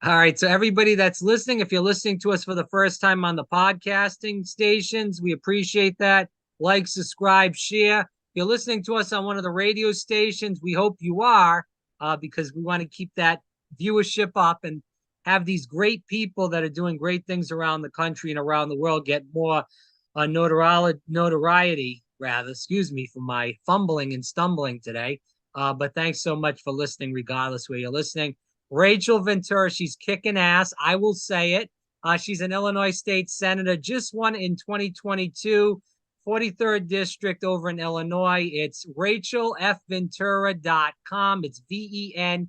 All right. So everybody that's listening, if you're listening to us for the first time on the podcasting stations, we appreciate that. Like, subscribe, share. If you're listening to us on one of the radio stations, we hope you are, because we want to keep that viewership up and have these great people that are doing great things around the country and around the world get more notoriety, rather. Excuse me for my fumbling and stumbling today. But thanks so much for listening, regardless where you're listening. Rachel Ventura, she's kicking ass. I will say it. She's an Illinois state senator, just won in 2022, 43rd district over in Illinois. It's rachelfventura.com. It's Ventura.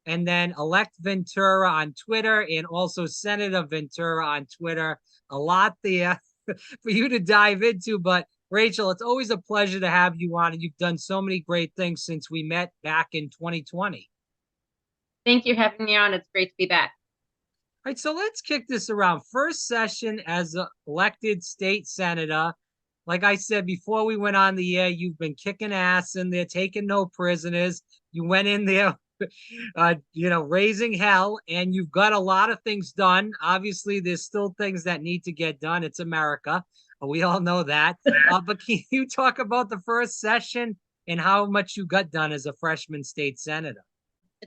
And then elect Ventura on Twitter and also Senator Ventura on Twitter. A lot there for you to dive into, but Rachel, it's always a pleasure to have you on, and you've done so many great things since we met back in 2020. Thank you for having me on. It's great to be back. All right, so let's kick this around. First session as an elected state senator. Like I said before we went on the air, you've been kicking ass in there, taking no prisoners. You went in there, raising hell, and you've got a lot of things done. Obviously, there's still things that need to get done. It's America. We all know that. But can you talk about the first session and how much you got done as a freshman state senator?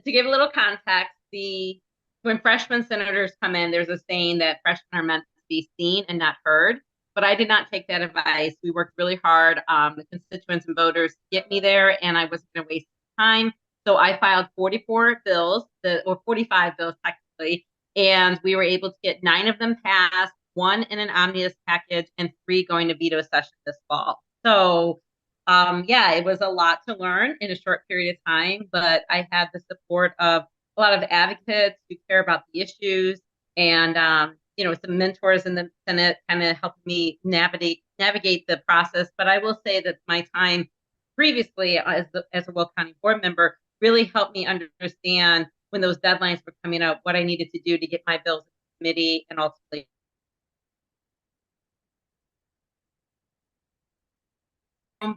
To give a little context, the when freshman senators come in, there's a saying that freshmen are meant to be seen and not heard. But I did not take that advice. We worked really hard, the constituents and voters, to get me there, and I wasn't going to waste time. So I filed 44 bills, or 45 bills technically, and we were able to get 9 of them passed, 1 in an omnibus package, and 3 going to veto session this fall. So yeah, it was a lot to learn in a short period of time, but I had the support of a lot of advocates who care about the issues, and some mentors in the Senate kind of helped me navigate the process. But I will say that my time previously as a Will County board member really helped me understand when those deadlines were coming up, what I needed to do to get my bills in committee and ultimately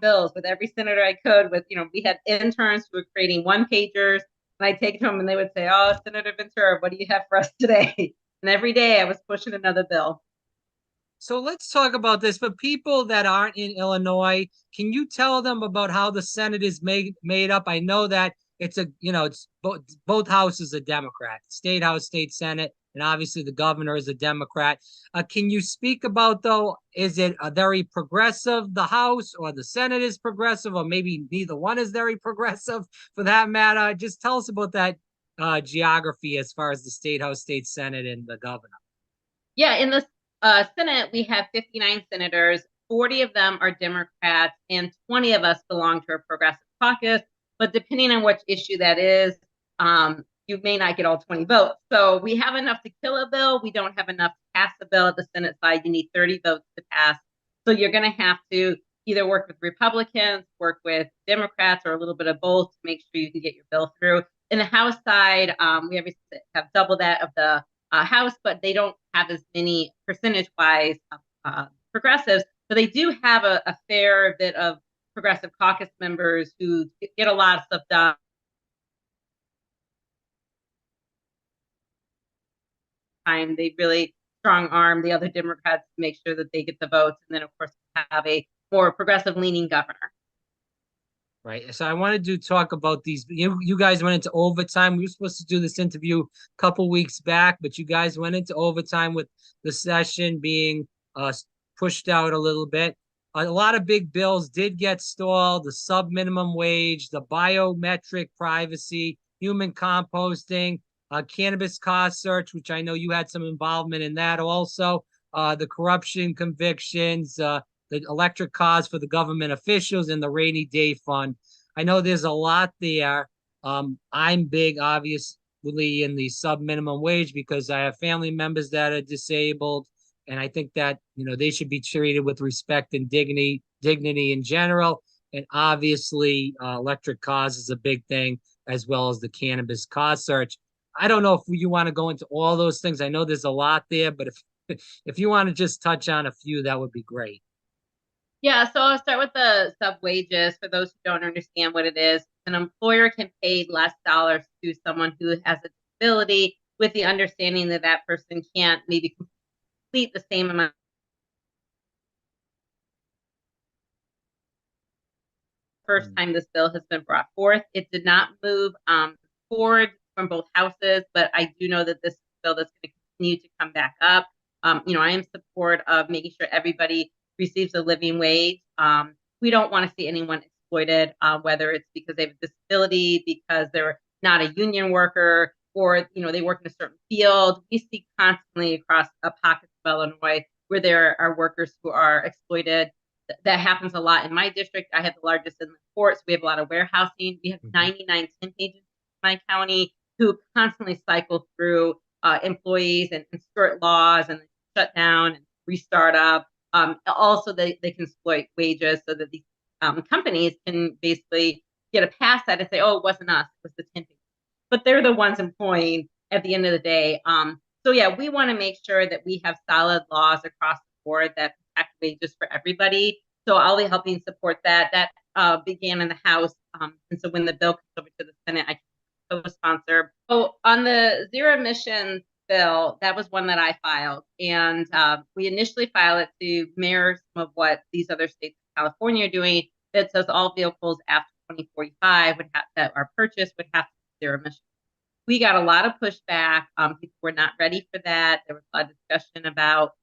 bills with every senator I could. We had interns who were creating one pagers, and I'd take it to them and they would say, "Oh, Senator Ventura, what do you have for us today?" And every day I was pushing another bill. So let's talk about this. For people that aren't in Illinois, can you tell them about how the Senate is made up? I know that it's both houses are Democrat, state house, state Senate, and obviously the governor is a Democrat. Can you speak about though? Is it a very progressive, the House, or the Senate is progressive, or maybe neither one is very progressive for that matter? Just tell us about that geography as far as the state house, state Senate, and the governor. Yeah, in the Senate, we have 59 senators. 40 of them are Democrats, and 20 of us belong to a progressive caucus. But depending on which issue that is, you may not get all 20 votes. So we have enough to kill a bill. We don't have enough to pass a bill at the Senate side. You need 30 votes to pass. So you're going to have to either work with Republicans, work with Democrats, or a little bit of both to make sure you can get your bill through. In the House side, we have double that of the House, but they don't have as many percentage-wise progressives. So they do have a fair bit of progressive caucus members who get a lot of stuff done. They really strong arm the other Democrats to make sure that they get the votes, and then of course have a more progressive leaning governor. Right. So I wanted to talk about these. You guys went into overtime. We were supposed to do this interview a couple weeks back, but you guys went into overtime with the session being pushed out a little bit. A lot of big bills did get stalled: the sub minimum wage, the biometric privacy, human composting, cannabis cost search, which I know you had some involvement in that also. The corruption convictions, the electric cars for the government officials, and the rainy day fund. I know there's a lot there. I'm big, obviously, in the sub minimum wage because I have family members that are disabled, and I think that they should be treated with respect and dignity in general. And obviously, electric cars is a big thing, as well as the cannabis cost search. I don't know if you want to go into all those things. I know there's a lot there, but if you want to just touch on a few, that would be great. Yeah, so I'll start with the sub wages. For those who don't understand what it is, An employer can pay less dollars to someone who has a disability with the understanding that that person can't maybe complete the same amount. First time this bill has been brought forth. It did not move forward from both houses, but I do know that this bill that's going to continue to come back up. I am in support of making sure everybody receives a living wage. We don't want to see anyone exploited, whether it's because they have a disability, because they're not a union worker, or they work in a certain field. We see constantly across pockets of Illinois where there are workers who are exploited. That happens a lot in my district. I have the largest in the ports. We have a lot of warehousing. We have 99 temp agents in my county who constantly cycle through employees and skirt laws and shut down and restart up. Also, they can exploit wages so that these companies can basically get a pass at it and say, oh, it wasn't us, it was the temp agents. But they're the ones employing at the end of the day. So yeah, we want to make sure that we have solid laws across the board that protect wages for everybody. So I'll be helping support that. That began in the House. And so when the bill comes over to the Senate, I can co-sponsor. So on the zero emissions bill, that was one that I filed. And we initially filed it to mirror some of what these other states in California are doing, that says all vehicles after 2045 that are purchased would have to be zero emissions. We got a lot of pushback. People were not ready for that. There was a lot of discussion about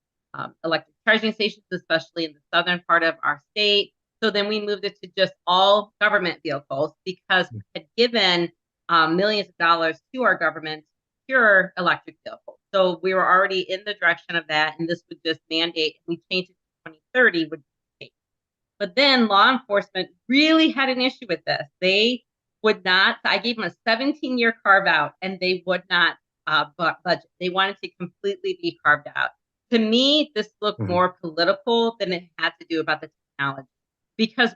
electric charging stations, especially in the southern part of our state. So then we moved it to just all government vehicles because we had given millions of dollars to our government to procure electric vehicles. So we were already in the direction of that, and this would just mandate, we changed it to 2030 would be. But then law enforcement really had an issue with this. They would not, I gave them a 17-year carve out, and they would not budget. They wanted to completely be carved out. To me, this looked more political than it had to do about the technology, because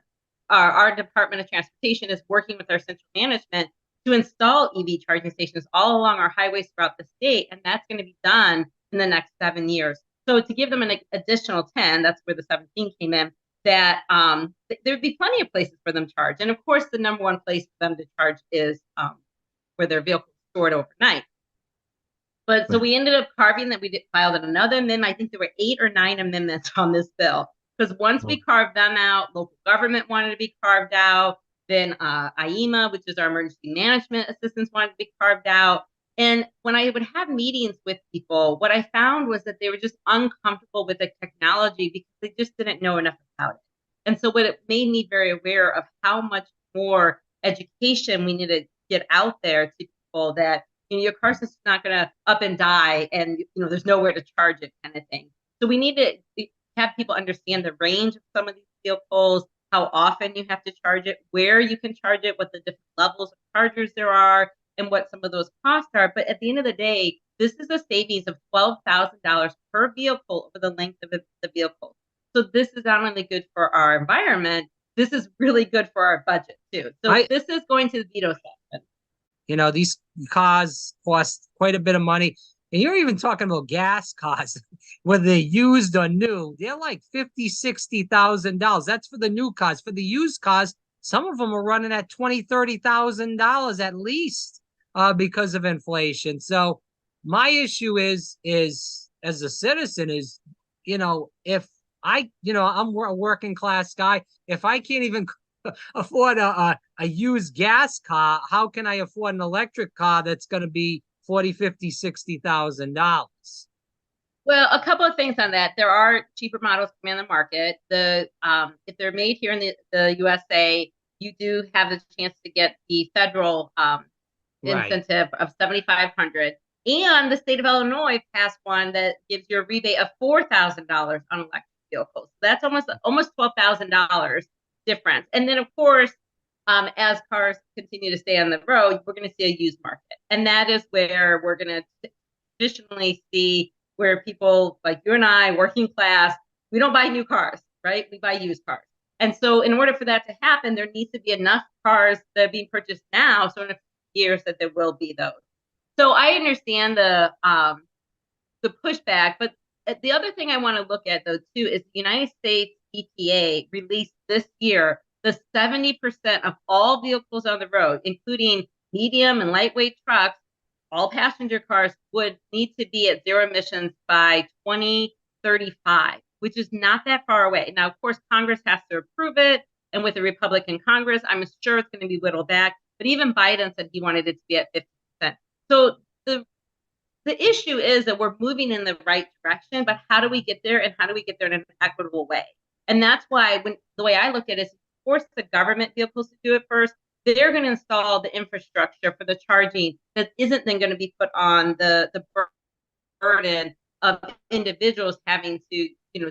our Department of Transportation is working with our central management to install EV charging stations all along our highways throughout the state, and that's going to be done in the next 7 years. So to give them an additional 10, that's where the 17 came in, that there'd be plenty of places for them to charge. And of course, the number one place for them to charge is where their vehicle is stored overnight. But so we ended up carving that. We filed another amendment. I think there were 8 or 9 amendments on this bill, because once we carved them out, local government wanted to be carved out. Then IEMA, which is our emergency management assistance, wanted to be carved out. And when I would have meetings with people, what I found was that they were just uncomfortable with the technology because they just didn't know enough about it. And so what it made me very aware of how much more education we need to get out there to people, that your car system's not going to up and die and there's nowhere to charge it, kind of thing. So we need to have people understand the range of some of these vehicles, how often you have to charge it, where you can charge it, what the different levels of chargers there are, and what some of those costs are. But at the end of the day, this is a savings of $12,000 per vehicle over the length of the vehicle. So this is not only good for our environment, this is really good for our budget too. So this is going to the veto session. These cars cost quite a bit of money. And you're even talking about gas cars, whether they're used or new. They're like $50,000, $60,000. That's for the new cars. For the used cars, some of them are running at $20,000, $30,000 at least because of inflation. So my issue is as a citizen is, if I'm a working class guy, if I can't even afford a used gas car, how can I afford an electric car that's going to be $40,000, $50,000, $60,000? Well, a couple of things on that. There are cheaper models coming on the market. If they're made here in the USA, you do have the chance to get the federal incentive of $7,500. And the state of Illinois passed one that gives you a rebate of $4,000 on electric vehicles. That's almost $12,000 difference. And then, of course, as cars continue to stay on the road, we're going to see a used market. And that is where we're going to traditionally see where people like you and I, working class, we don't buy new cars, right? We buy used cars. And so in order for that to happen, there needs to be enough cars that are being purchased now, so in a few years that there will be those. So I understand the pushback, but the other thing I want to look at, though, too, is the United States EPA released this year the 70% of all vehicles on the road, including medium and lightweight trucks, all passenger cars would need to be at zero emissions by 2035, which is not that far away. Now, of course, Congress has to approve it. And with a Republican Congress, I'm sure it's going to be whittled back. But even Biden said he wanted it to be at 50%. So the issue is that we're moving in the right direction, but how do we get there, and how do we get there in an equitable way? And that's why the way I look at it is force the government vehicles to do it first. They're going to install the infrastructure for the charging that isn't then going to be put on the burden of individuals having to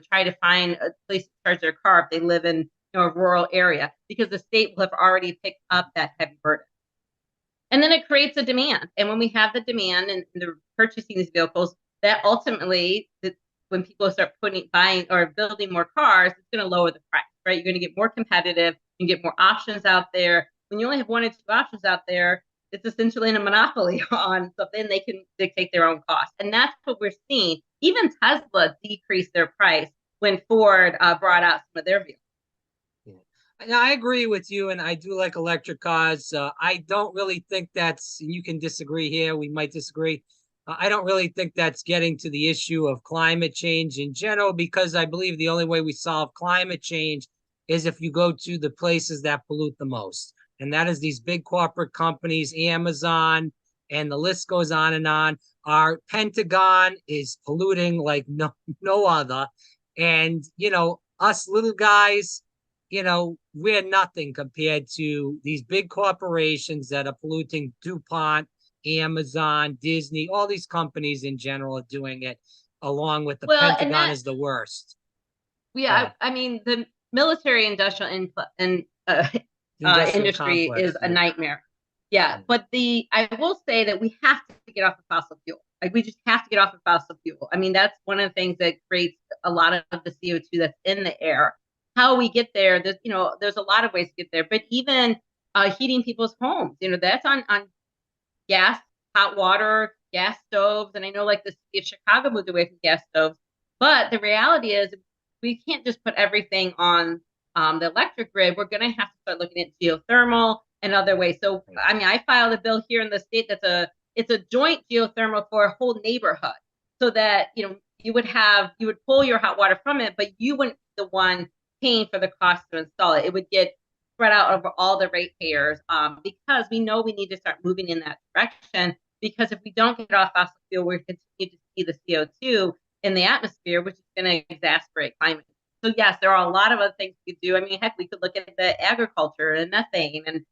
try to find a place to charge their car if they live in a rural area, because the state will have already picked up that heavy burden. And then it creates a demand. And when we have the demand and they're purchasing these vehicles, that ultimately, when people start buying or building more cars, it's going to lower the price, right? You're going to get more competitive. You get more options out there. When you only have one or two options out there, it's essentially a monopoly on something. They can dictate their own cost. And that's what we're seeing. Even Tesla decreased their price when Ford brought out some of their vehicles. Yeah, I agree with you, and I do like electric cars. I don't really think that's, and you can disagree here, we might disagree. I don't really think that's getting to the issue of climate change in general, because I believe the only way we solve climate change is if you go to the places that pollute the most. And that is these big corporate companies, Amazon, and the list goes on and on. Our Pentagon is polluting like no other. And, us little guys, we're nothing compared to these big corporations that are polluting. DuPont, Amazon, Disney, all these companies in general are doing it, along with the Pentagon is the worst. Yeah, I mean, the military industrial industry is a nightmare. Yeah, but I will say that we have to get off of fossil fuel. Like, we just have to get off of fossil fuel. I mean, that's one of the things that creates a lot of the CO2 that's in the air. How we get there, there's a lot of ways to get there. But even heating people's homes, that's on gas, hot water, gas stoves. And I know, like, the city of Chicago moved away from gas stoves. But the reality is, we can't just put everything on the electric grid. We're going to have to start looking at geothermal and other ways. So, I mean, I filed a bill here in the state it's a joint geothermal for a whole neighborhood, so that you would pull your hot water from it, but you wouldn't be the one paying for the cost to install it. It would get spread out over all the ratepayers, because we know we need to start moving in that direction. Because if we don't get off fossil fuel, we continue to see the CO2 in the atmosphere, which is going to exacerbate climate. So yes, there are a lot of other things we could do. I mean, heck, we could look at the agriculture and methane, and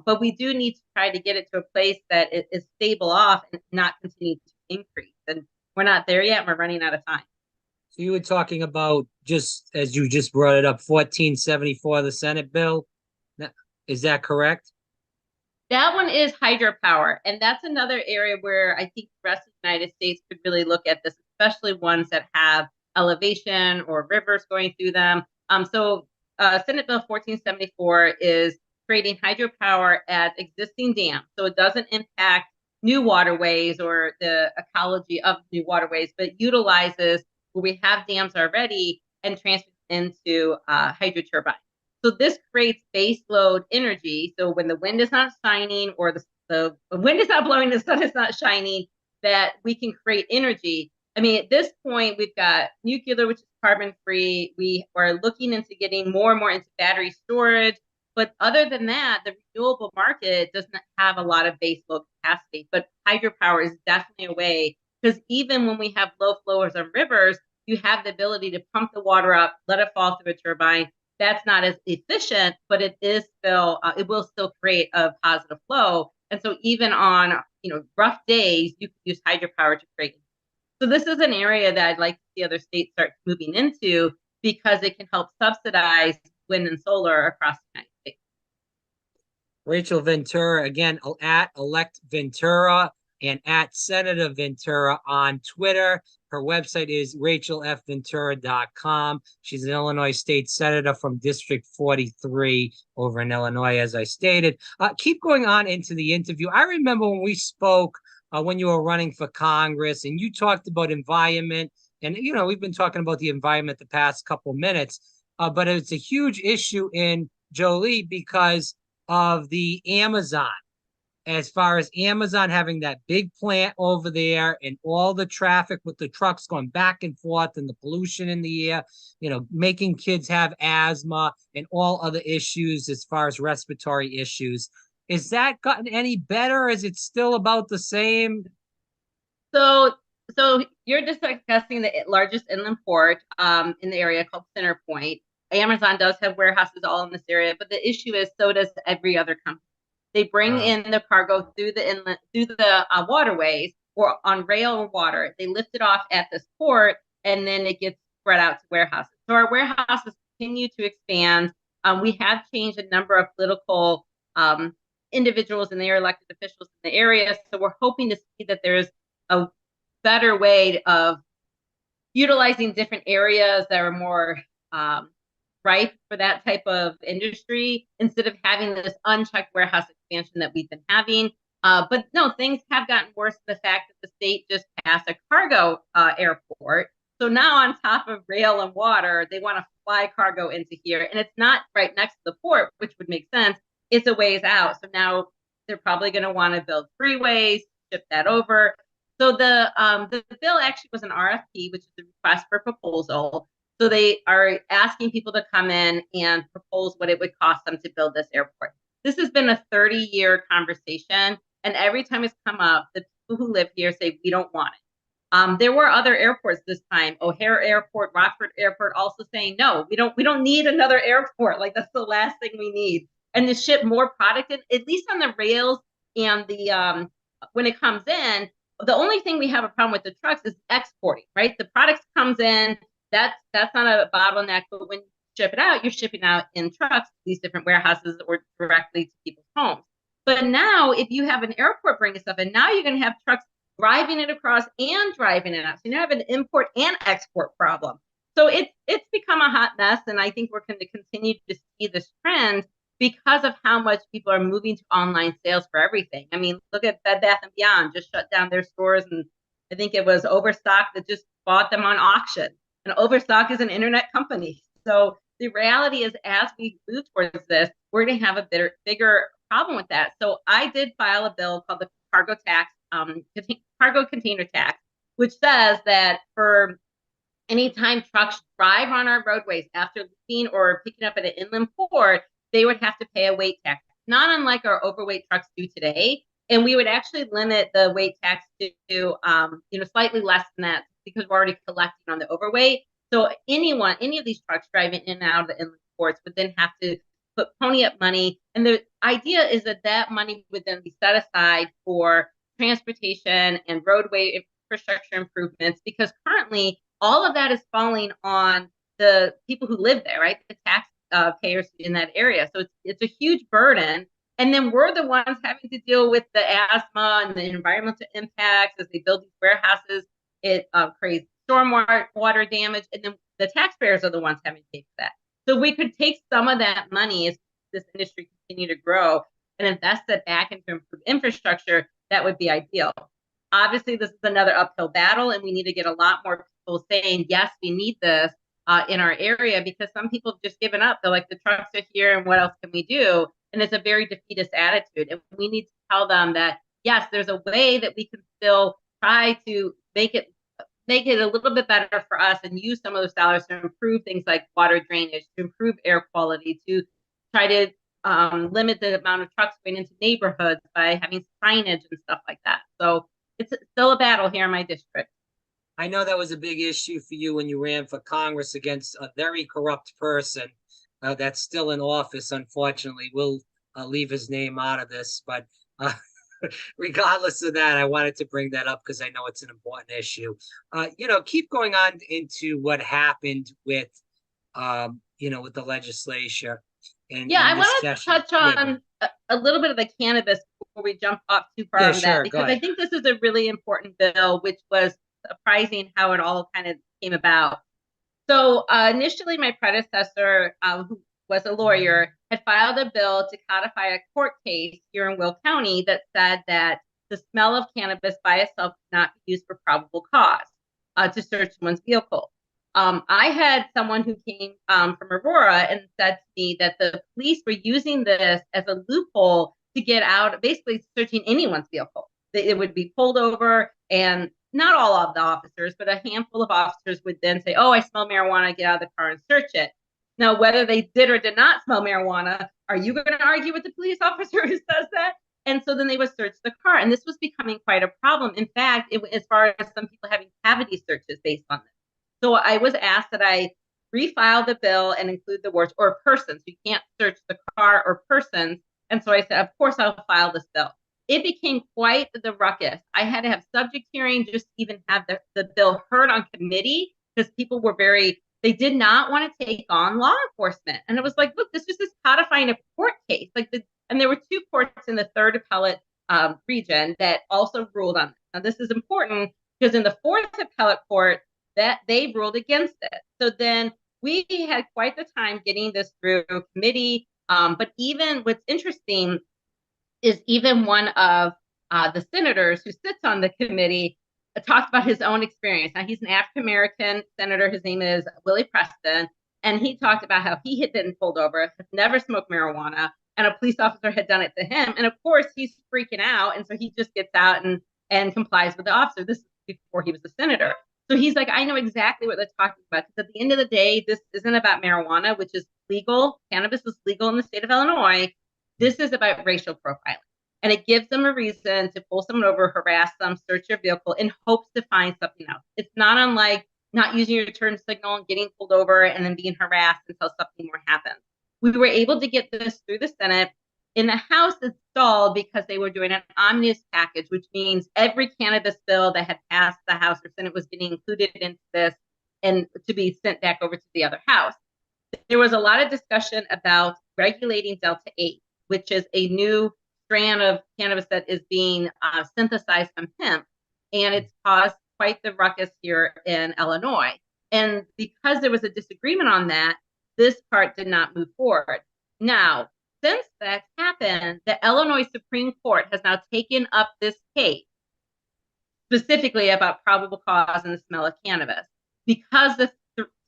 but we do need to try to get it to a place that it is stable off and not continue to increase. And we're not there yet. We're running out of time. So you were talking about, just as you just brought it up, 1474, the Senate bill. Is that correct? That one is hydropower. And that's another area where I think the rest of the United States could really look at this, especially ones that have elevation or rivers going through them. So Senate Bill 1474 is creating hydropower at existing dams. So it doesn't impact new waterways or the ecology of new waterways, but utilizes where we have dams already and transfers into hydro turbines. So this creates base load energy. So when the wind is not shining, or the wind is not blowing, the sun is not shining, that we can create energy. I mean, at this point, we've got nuclear, which is carbon free. We are looking into getting more and more into battery storage. But other than that, the renewable market doesn't have a lot of base load capacity. But hydropower is definitely a way, because even when we have low flowers on rivers, you have the ability to pump the water up, let it fall through a turbine. That's not as efficient, but it will still create a positive flow. And so even on rough days, you can use hydropower to create. So this is an area that I'd like to see other states start moving into, because it can help subsidize wind and solar across the United States. Rachel Ventura, again, at Elect Ventura and at Senator Ventura on Twitter. Her website is rachelfventura.com. She's an Illinois state senator from District 43 over in Illinois, as I stated. Keep going on into the interview. I remember when we spoke when you were running for Congress, and you talked about environment. And, we've been talking about the environment the past couple minutes, but it's a huge issue in Jolie, because of the Amazon. As far as Amazon having that big plant over there and all the traffic with the trucks going back and forth and the pollution in the air, making kids have asthma and all other issues as far as respiratory issues. Is that gotten any better? Is it still about the same? So, so you're just discussing the largest inland port in the area called Center Point. Amazon does have warehouses all in this area, but the issue is so does every other company. They bring Uh, in the cargo through the inland, through the waterways or on rail or water. They lift it off at this port, and then it gets spread out to warehouses. So our warehouses continue to expand. We have changed a number of political individuals and their elected officials in the area. So we're hoping to see that there's a better way of utilizing different areas that are more ripe for that type of industry instead of having this unchecked warehouse expansion that we've been having. But no, things have gotten worse. The fact that the state just passed a cargo airport. So now on top of rail and water, they want to fly cargo into here. And it's not right next to the port, which would make sense. It's a ways out. So now they're probably going to want to build freeways, ship that over. So the bill actually was an RFP, which is a request for proposal. So they are asking people to come in and propose what it would cost them to build this airport. This has been a 30-year conversation, and every time it's come up, the people who live here say we don't want it. There were other airports this time, O'Hare Airport, Rockford Airport, also saying no, we don't need another airport. Like that's the last thing we need. And to ship more product, at least on the rails and the when it comes in, the only thing we have a problem with the trucks is exporting, right? The product comes in, that's not a bottleneck, but when you ship it out, you're shipping out in trucks to these different warehouses or directly to people's homes. But now, if you have an airport bringing stuff in, now you're going to have trucks driving it across and driving it out. So you now have an import and export problem. So it's become a hot mess, and I think we're going to continue to see this trend because of how much people are moving to online sales for everything. I mean, look at Bed Bath and Beyond just shut down their stores, and I think it was Overstock that just bought them on auction. And Overstock is an internet company. So the reality is, as we move towards this, we're going to have a bigger problem with that. So I did file a bill called the cargo tax, cargo container tax, which says that for anytime trucks drive on our roadways after leaving or picking up at an inland port, they would have to pay a weight tax, not unlike our overweight trucks do today. And we would actually limit the weight tax to slightly less than that because we're already collecting on the overweight. So any of these trucks driving in and out of the inland ports would then have to pony up money. And the idea is that money would then be set aside for transportation and roadway infrastructure improvements, because currently all of that is falling on the people who live there, right? The tax payers in that area. So it's a huge burden. And then we're the ones having to deal with the asthma and the environmental impacts as they build these warehouses. It creates water damage. And then the taxpayers are the ones having to pay for that. So we could take some of that money as this industry continue to grow and invest it back into improved infrastructure. That would be ideal. Obviously, this is another uphill battle, and we need to get a lot more people saying, yes, we need this in our area, because some people have just given up. They're like, the trucks are here, and what else can we do? And it's a very defeatist attitude. And we need to tell them that, yes, there's a way that we can still try to make it a little bit better for us and use some of those dollars to improve things like water drainage, to improve air quality, to try to limit the amount of trucks going into neighborhoods by having signage and stuff like that. So it's still a battle here in my district. I know that was a big issue for you when you ran for Congress against a very corrupt person that's still in office, unfortunately. We'll leave his name out of this, but regardless of that, I wanted to bring that up because I know it's an important issue. Keep going on into what happened with, with the legislature Yeah, in I this want to session. touch on a little bit of the cannabis before we jump off too far Yeah, on that, sure. Go because I ahead. think this is a really important bill, which was surprising how it all kind of came about. So initially, my predecessor, who was a lawyer, had filed a bill to codify a court case here in Will County that said that the smell of cannabis by itself could not be used for probable cause to search someone's vehicle. I had someone who came from Aurora and said to me that the police were using this as a loophole to get out, basically searching anyone's vehicle. It would be pulled over, and not all of the officers, but a handful of officers would then say, "Oh, I smell marijuana, get out of the car and search it." Now, whether they did or did not smell marijuana, are you going to argue with the police officer who says that? And so then they would search the car, and this was becoming quite a problem. In fact, as far as some people having cavity searches based on this. So I was asked that I refile the bill and include the words or persons. You can't search the car or persons. And so I said, of course, I'll file this bill. It became quite the ruckus. I had to have subject hearing just to even have the bill heard on committee because people were they did not want to take on law enforcement. And it was like, look, this is just codifying a court case. And there were two courts in the third appellate region that also ruled on this. Now, this is important because in the fourth appellate court, that they ruled against it. So then we had quite the time getting this through committee. But even what's interesting is even one of the senators who sits on the committee talked about his own experience. Now, he's an African-American senator. His name is Willie Preston. And he talked about how he had been pulled over, had never smoked marijuana, and a police officer had done it to him. And of course, he's freaking out. And so he just gets out and complies with the officer. This is before he was a senator. So he's like, I know exactly what they're talking about. Because at the end of the day, this isn't about marijuana, which is legal. Cannabis is legal in the state of Illinois. This is about racial profiling. And it gives them a reason to pull someone over, harass them, search your vehicle in hopes to find something else. It's not unlike not using your turn signal and getting pulled over and then being harassed until something more happens. We were able to get this through the Senate. In the House, it's stalled because they were doing an omnibus package, which means every cannabis bill that had passed the House or Senate was getting included into this and to be sent back over to the other House. There was a lot of discussion about regulating Delta 8, which is a new strand of cannabis that is being synthesized from hemp, and it's caused quite the ruckus here in Illinois. And because there was a disagreement on that, this part did not move forward. Now, since that happened, the Illinois Supreme Court has now taken up this case specifically about probable cause and the smell of cannabis. Because the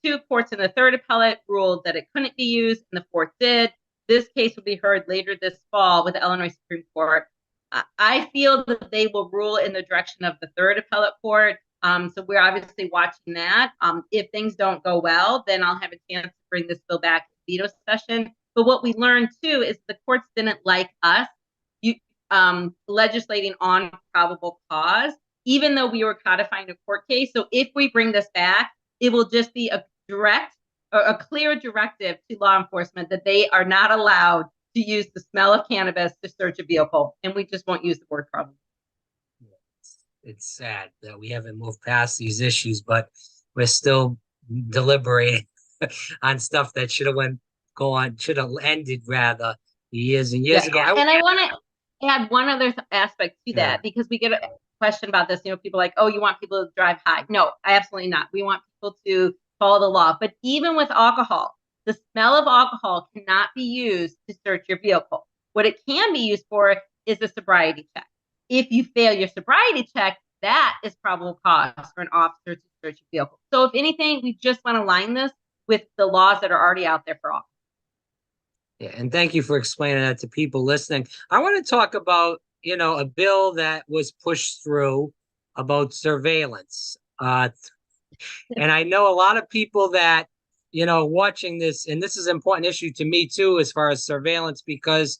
two courts in the third appellate ruled that it couldn't be used and the fourth did, this case will be heard later this fall with the Illinois Supreme Court. I feel that they will rule in the direction of the third appellate court. So we're obviously watching that. If things don't go well, then I'll have a chance to bring this bill back to veto session. But what we learned too is the courts didn't like us legislating on probable cause, even though we were codifying a court case. So if we bring this back, it will just be a clear directive to law enforcement that they are not allowed to use the smell of cannabis to search a vehicle. And we just won't use the word probable. It's sad that we haven't moved past these issues, but we're still deliberating on stuff that should have ended rather years and years ago. And I want to add one other aspect to that, because we get a question about this. People like, oh, you want people to drive high? No, absolutely not. We want people to follow the law. But even with alcohol, the smell of alcohol cannot be used to search your vehicle. What it can be used for is a sobriety check. If you fail your sobriety check, that is probable cause for an officer to search your vehicle. So if anything, we just want to align this with the laws that are already out there for all. Yeah, and thank you for explaining that to people listening. I want to talk about, a bill that was pushed through about surveillance. And I know a lot of people that, watching this, and this is an important issue to me too, as far as surveillance, because,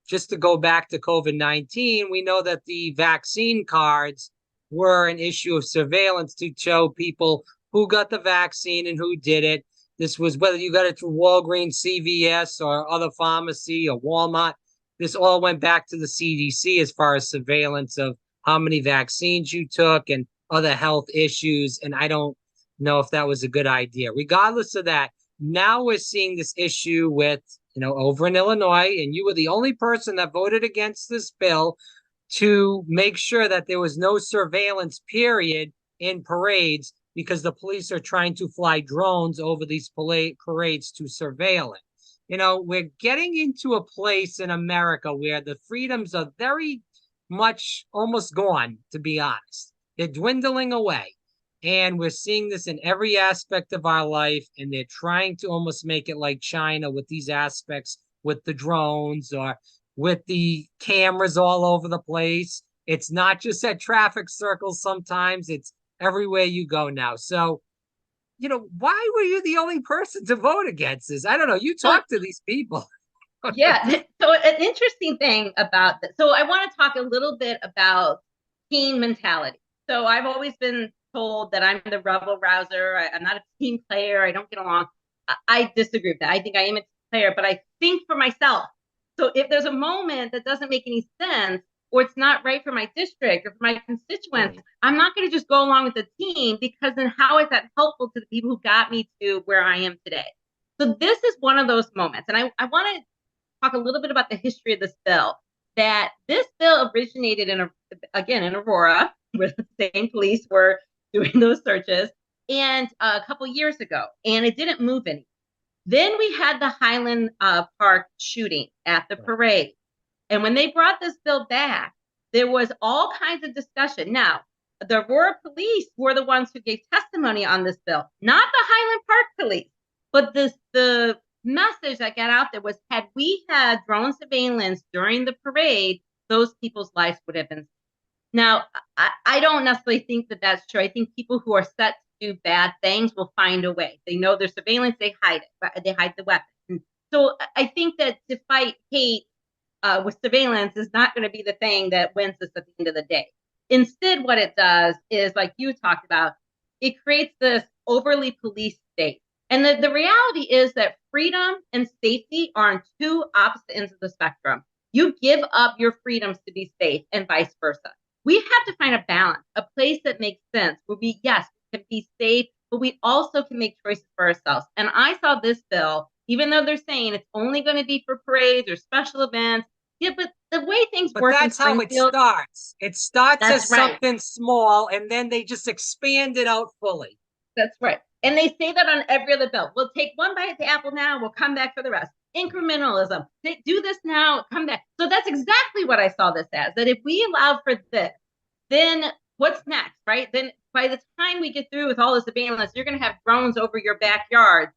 just to go back to COVID-19, we know that the vaccine cards were an issue of surveillance to show people who got the vaccine and who did it. This was whether you got it through Walgreens, CVS, or other pharmacy or Walmart. This all went back to the CDC as far as surveillance of how many vaccines you took and other health issues. And I don't know if that was a good idea. Regardless of that, now we're seeing this issue with, over in Illinois, and you were the only person that voted against this bill to make sure that there was no surveillance period in parades, because the police are trying to fly drones over these parades to surveil it. We're getting into a place in America where the freedoms are very much almost gone, to be honest. They're dwindling away. And we're seeing this in every aspect of our life, and they're trying to almost make it like China with these aspects, with the drones or with the cameras all over the place. It's not just at traffic circles sometimes, it's everywhere you go now. So, why were you the only person to vote against this? I don't know. You So talk to these people. yeah, so an interesting thing about this. So I want to talk a little bit about team mentality. So I've always been told that I'm the rebel rouser. I'm not a team player. I don't get along. I disagree with that. I think I am a team player, but I think for myself. So if there's a moment that doesn't make any sense, or it's not right for my district or for my constituents, Right. I'm not going to just go along with the team, because then how is that helpful to the people who got me to where I am today? So this is one of those moments. And I want to talk a little bit about the history of this bill. That this bill originated in Aurora, where the same police were doing those searches, and a couple years ago, and it didn't move any. Then we had the Highland Park shooting at the Right. parade, and when they brought this bill back, there was all kinds of discussion. Now, the Aurora police were the ones who gave testimony on this bill, not the Highland Park police. But the message that got out there was, had we had drone surveillance during the parade, those people's lives would have been. Now, I don't necessarily think that that's true. I think people who are set to do bad things will find a way. They know there's surveillance, they hide it, they hide the weapon. And so I think that to fight hate with surveillance is not going to be the thing that wins us at the end of the day. Instead, what it does is, like you talked about, it creates this overly police state. And the reality is that freedom and safety are on two opposite ends of the spectrum. You give up your freedoms to be safe, and vice versa. We have to find a balance, a place that makes sense where we, yes, can be safe, but we also can make choices for ourselves. And I saw this bill, even though they're saying it's only going to be for parades or special events. Yeah, but the way things But work in that's how it Springfield, starts. It starts that's as right. something small, and then they just expand it out fully. That's right. And they say that on every other bill. We'll take one bite at the apple now, we'll come back for the rest. Incrementalism. They do this now, come back. So that's exactly what I saw this as. That if we allow for this, then what's next, right? Then by the time we get through with all this surveillance, you're going to have drones over your backyard.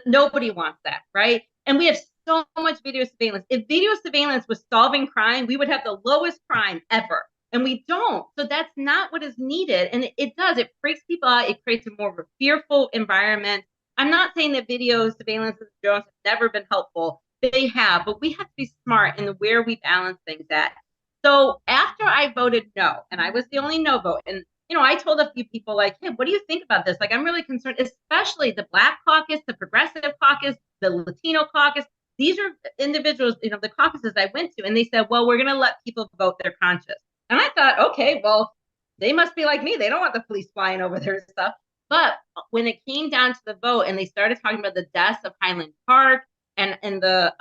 Nobody wants that, right? And we have so much video surveillance. If video surveillance was solving crime, we would have the lowest crime ever. And we don't. So that's not what is needed. And it does. It freaks people out. It creates a more fearful environment. I'm not saying that video surveillance and drones have never been helpful. They have, but we have to be smart in where we balance things at. So after I voted no, and I was the only no vote, and I told a few people, like, hey, what do you think about this? Like, I'm really concerned, especially the Black caucus, the Progressive caucus, the Latino caucus. These are individuals, the caucuses I went to, and they said, well, we're going to let people vote their conscience. And I thought, okay, well, they must be like me. They don't want the police flying over their stuff. But when it came down to the vote and they started talking about the deaths of Highland Park, and the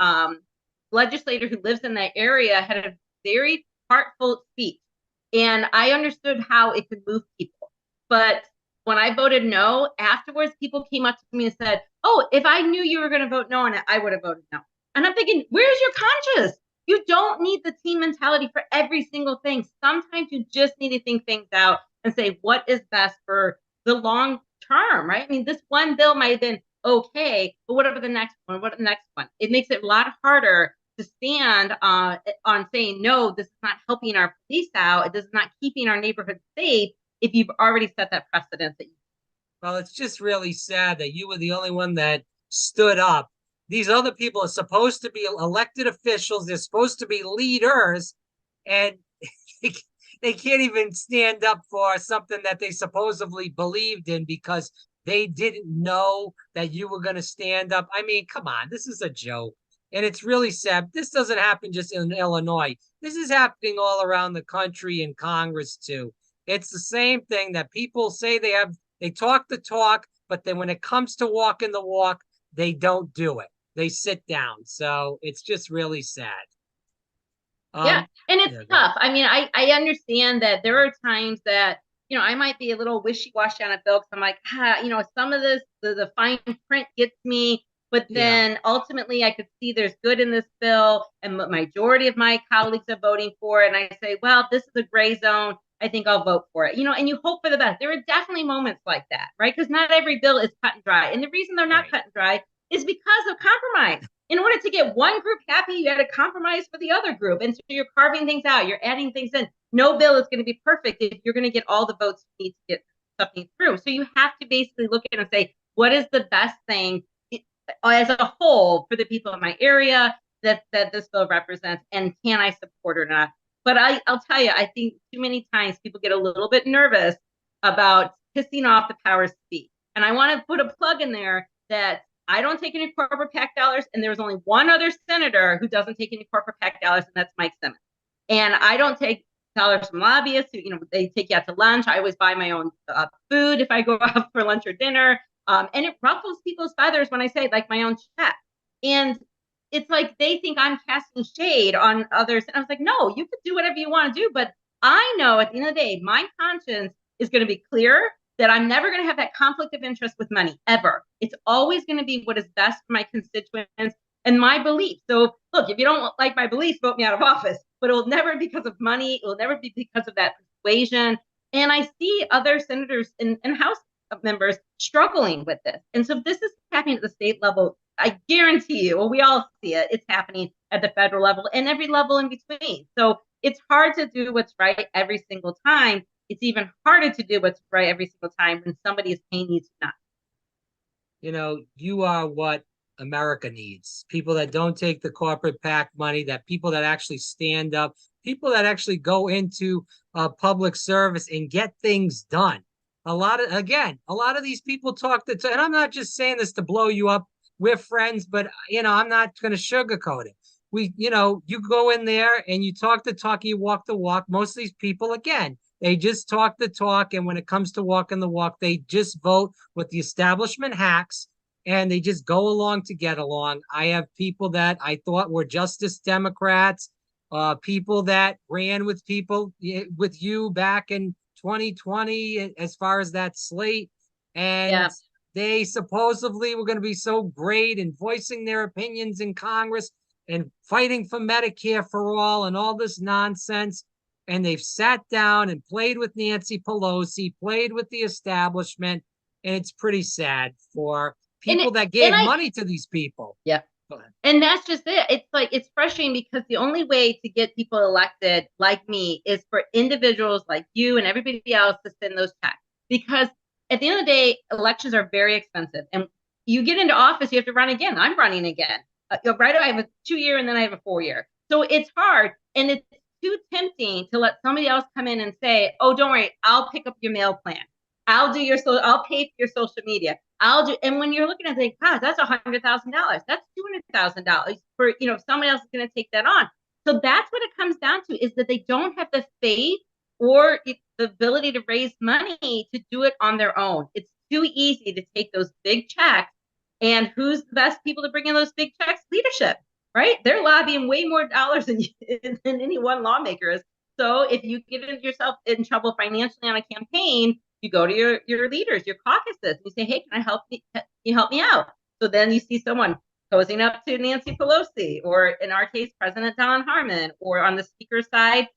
legislator who lives in that area had a very heartfelt speech. And I understood how it could move people. But when I voted no, afterwards, people came up to me and said, oh, if I knew you were going to vote no on it, I would have voted no. And I'm thinking, where's your conscience? You don't need the team mentality for every single thing. Sometimes you just need to think things out and say, what is best for the long term, right? I mean, this one bill might have been okay, but what about the next one? What the next one? It makes it a lot harder to stand on saying, no, this is not helping our police out. This is not keeping our neighborhood safe if you've already set that precedent. Well, it's just really sad that you were the only one that stood up. These other people are supposed to be elected officials. They're supposed to be leaders, and they can't even stand up for something that they supposedly believed in because they didn't know that you were going to stand up. I mean, come on, this is a joke. And it's really sad. This doesn't happen just in Illinois. This is happening all around the country in Congress too. It's the same thing that people say they talk the talk, but then when it comes to walking the walk, they don't do it. They sit down. So it's just really sad. Yeah, and it's Yeah, tough. I mean, I understand that there are times that I might be a little wishy-washy on a bill because I'm like, some of this, the fine print gets me, but yeah, then ultimately I could see there's good in this bill, and the majority of my colleagues are voting for it, and I say, well, this is a gray zone. I think I'll vote for it. And you hope for the best. There are definitely moments like that, right? Because not every bill is cut and dry. And the reason they're not Right. cut and dry is because of compromise. In order to get one group happy, you got to compromise for the other group. And so you're carving things out, you're adding things in. No bill is going to be perfect if you're going to get all the votes you need to get something through. So you have to basically look at it and say, what is the best thing as a whole for the people in my area that this bill represents, and can I support it or not? But I'll tell you, I think too many times people get a little bit nervous about pissing off the powers to be. And I want to put a plug in there that I don't take any corporate PAC dollars, and there's only one other senator who doesn't take any corporate PAC dollars, and that's Mike Simmons. And I don't take dollars from lobbyists who, they take you out to lunch. I always buy my own food if I go out for lunch or dinner. And it ruffles people's feathers when I say like my own check. And it's like they think I'm casting shade on others. And I was like, no, you can do whatever you want to do. But I know at the end of the day, my conscience is going to be clear that I'm never going to have that conflict of interest with money ever. It's always going to be what is best for my constituents and my beliefs. So look, if you don't like my beliefs, vote me out of office. But it will never be because of money. It will never be because of that persuasion. And I see other senators and House members struggling with this. And so if this is happening at the state level, I guarantee you, well, we all see it, it's happening at the federal level and every level in between. So it's hard to do what's right every single time. It's even harder to do what's right every single time when somebody is paying you to not. You are what America needs. People that don't take the corporate PAC money, that people that actually stand up, people that actually go into public service and get things done. A lot of these people talk to, and I'm not just saying this to blow you up. We're friends, but I'm not going to sugarcoat it. You go in there and you talk the talk, you walk the walk. Most of these people, again, they just talk the talk. And when it comes to walking the walk, they just vote with the establishment hacks and they just go along to get along. I have people that I thought were Justice Democrats, people that ran with with you back in 2020 as far as that slate. And they supposedly were going to be so great and voicing their opinions in Congress and fighting for Medicare for all and all this nonsense. And they've sat down and played with Nancy Pelosi, played with the establishment. And it's pretty sad for people that gave money to these people. Yeah. And that's just it. It's like, it's frustrating because the only way to get people elected like me is for individuals like you and everybody else to send those checks. Because at the end of the day, elections are very expensive. And you get into office, you have to run again. I'm running again. Right? I have a 2-year and then I have a 4-year. So it's hard. And it's too tempting to let somebody else come in and say, oh, don't worry, I'll pick up your mail plan. I'll pay for your social media. And when you're looking at it, God, that's $100,000. That's $200,000 for, somebody else is going to take that on. So that's what it comes down to, is that they don't have the faith or the ability to raise money to do it on their own. It's too easy to take those big checks. And who's the best people to bring in those big checks? Leadership, right? They're lobbying way more dollars than any one lawmaker is. So if you get yourself in trouble financially on a campaign, you go to your leaders, your caucuses, you say, hey, can I help you? Can you help me out? So then you see someone posing up to Nancy Pelosi, or in our case, President Don Harmon, or on the speaker side,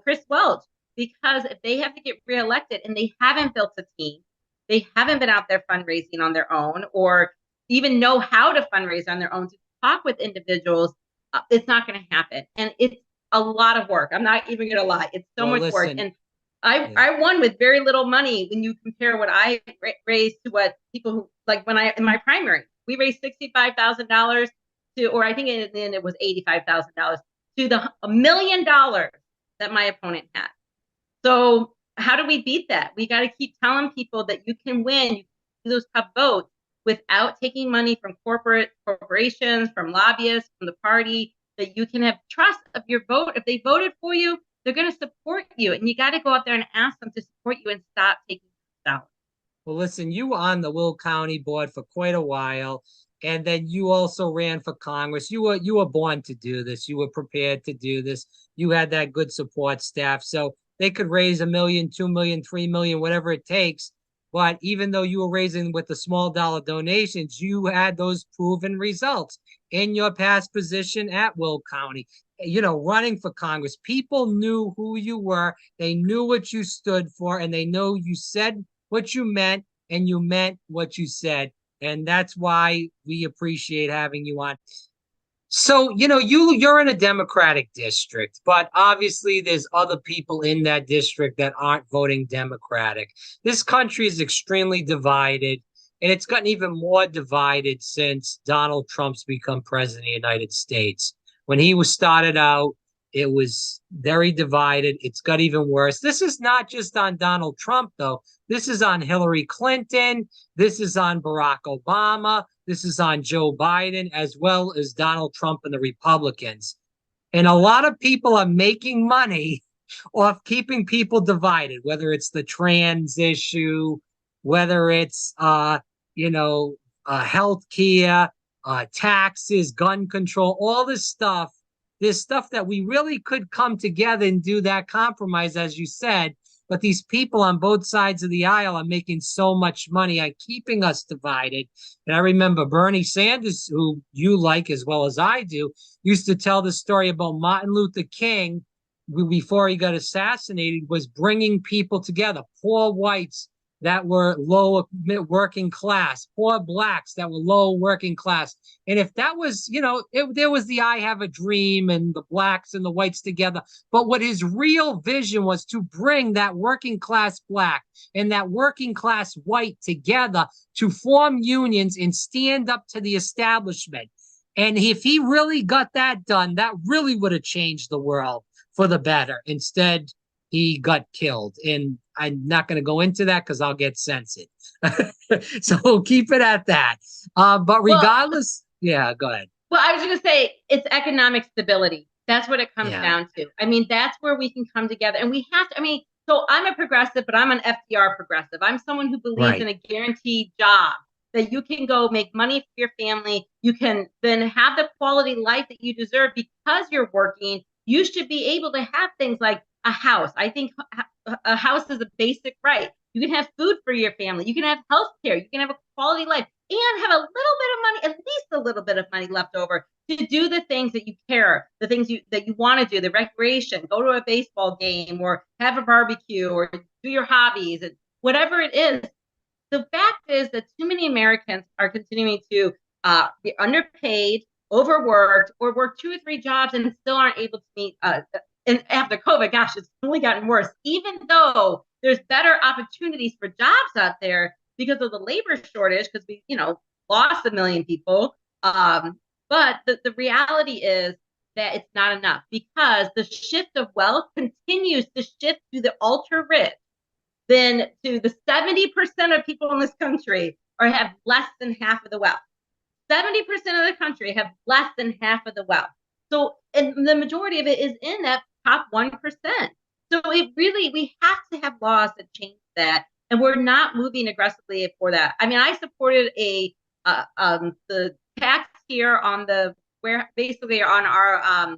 Chris Welch, because if they have to get reelected and they haven't built a team, they haven't been out there fundraising on their own, or even know how to fundraise on their own to talk with individuals, it's not going to happen. And it's a lot of work. I'm not even going to lie. It's so much work. And I won with very little money when you compare what I raised to what people who, like in my primary, we raised $65,000 to, or I think in the end it was $85,000 to the $1 million that my opponent had. So how do we beat that? We got to keep telling people that you can win, you can do those tough votes without taking money from corporations, from lobbyists, from the party, that you can have trust of your vote. If they voted for you, they're going to support you. And you got to go out there and ask them to support you and stop taking dollars. Well, listen, you were on the Will County board for quite a while. And then you also ran for Congress. You were born to do this. You were prepared to do this. You had that good support staff. So they could raise $1 million, $2 million, $3 million, whatever it takes. But even though you were raising with the small dollar donations, you had those proven results in your past position at Will County, running for Congress. People knew who you were, they knew what you stood for, and they know you said what you meant and you meant what you said. And that's why we appreciate having you on. So, you're in a Democratic district, but obviously there's other people in that district that aren't voting Democratic. This country is extremely divided, and it's gotten even more divided since Donald Trump's become president of the United States. When he was started out, it was very divided. It's got even worse. This is not just on Donald Trump, though. This is on Hillary Clinton. This is on Barack Obama. This is on Joe Biden, as well as Donald Trump and the Republicans. And a lot of people are making money off keeping people divided, whether it's the trans issue, whether it's health care, taxes, gun control, all this stuff. There's stuff that we really could come together and do that compromise, as you said. But these people on both sides of the aisle are making so much money on keeping us divided. And I remember Bernie Sanders, who you like as well as I do, used to tell the story about Martin Luther King before he got assassinated, was bringing people together, poor whites that were lower working class, poor blacks that were low working class. And if that was, there was the I Have a Dream and the blacks and the whites together. But what his real vision was to bring that working class black and that working class white together to form unions and stand up to the establishment. And if he really got that done, that really would have changed the world for the better. Instead, he got killed. And I'm not going to go into that because I'll get censored. So we'll keep it at that. But regardless, yeah, go ahead. Well, I was going to say it's economic stability. That's what it comes down to. I mean, that's where we can come together. And we have to, so I'm a progressive, but I'm an FDR progressive. I'm someone who believes in a guaranteed job, that you can go make money for your family. You can then have the quality life that you deserve because you're working. You should be able to have things like a house. I think a house is a basic right. You can have food for your family. You can have health care. You can have a quality life and have a little bit of money, at least a little bit of money left over to do the things that you care, the things that you want to do, the recreation, go to a baseball game or have a barbecue or do your hobbies and whatever it is. The fact is that too many Americans are continuing to be underpaid, overworked, or work 2 or 3 jobs and still aren't able to meet and after COVID, gosh, it's only gotten worse, even though there's better opportunities for jobs out there because of the labor shortage, because we, lost 1 million people. But the reality is that it's not enough because the shift of wealth continues to shift to the ultra rich, then to the 70% of people in this country or have less than half of the wealth. 70% of the country have less than half of the wealth. So, and the majority of it is in that top 1%. So we have to have laws that change that. And we're not moving aggressively for that. I supported the tax here on basically on our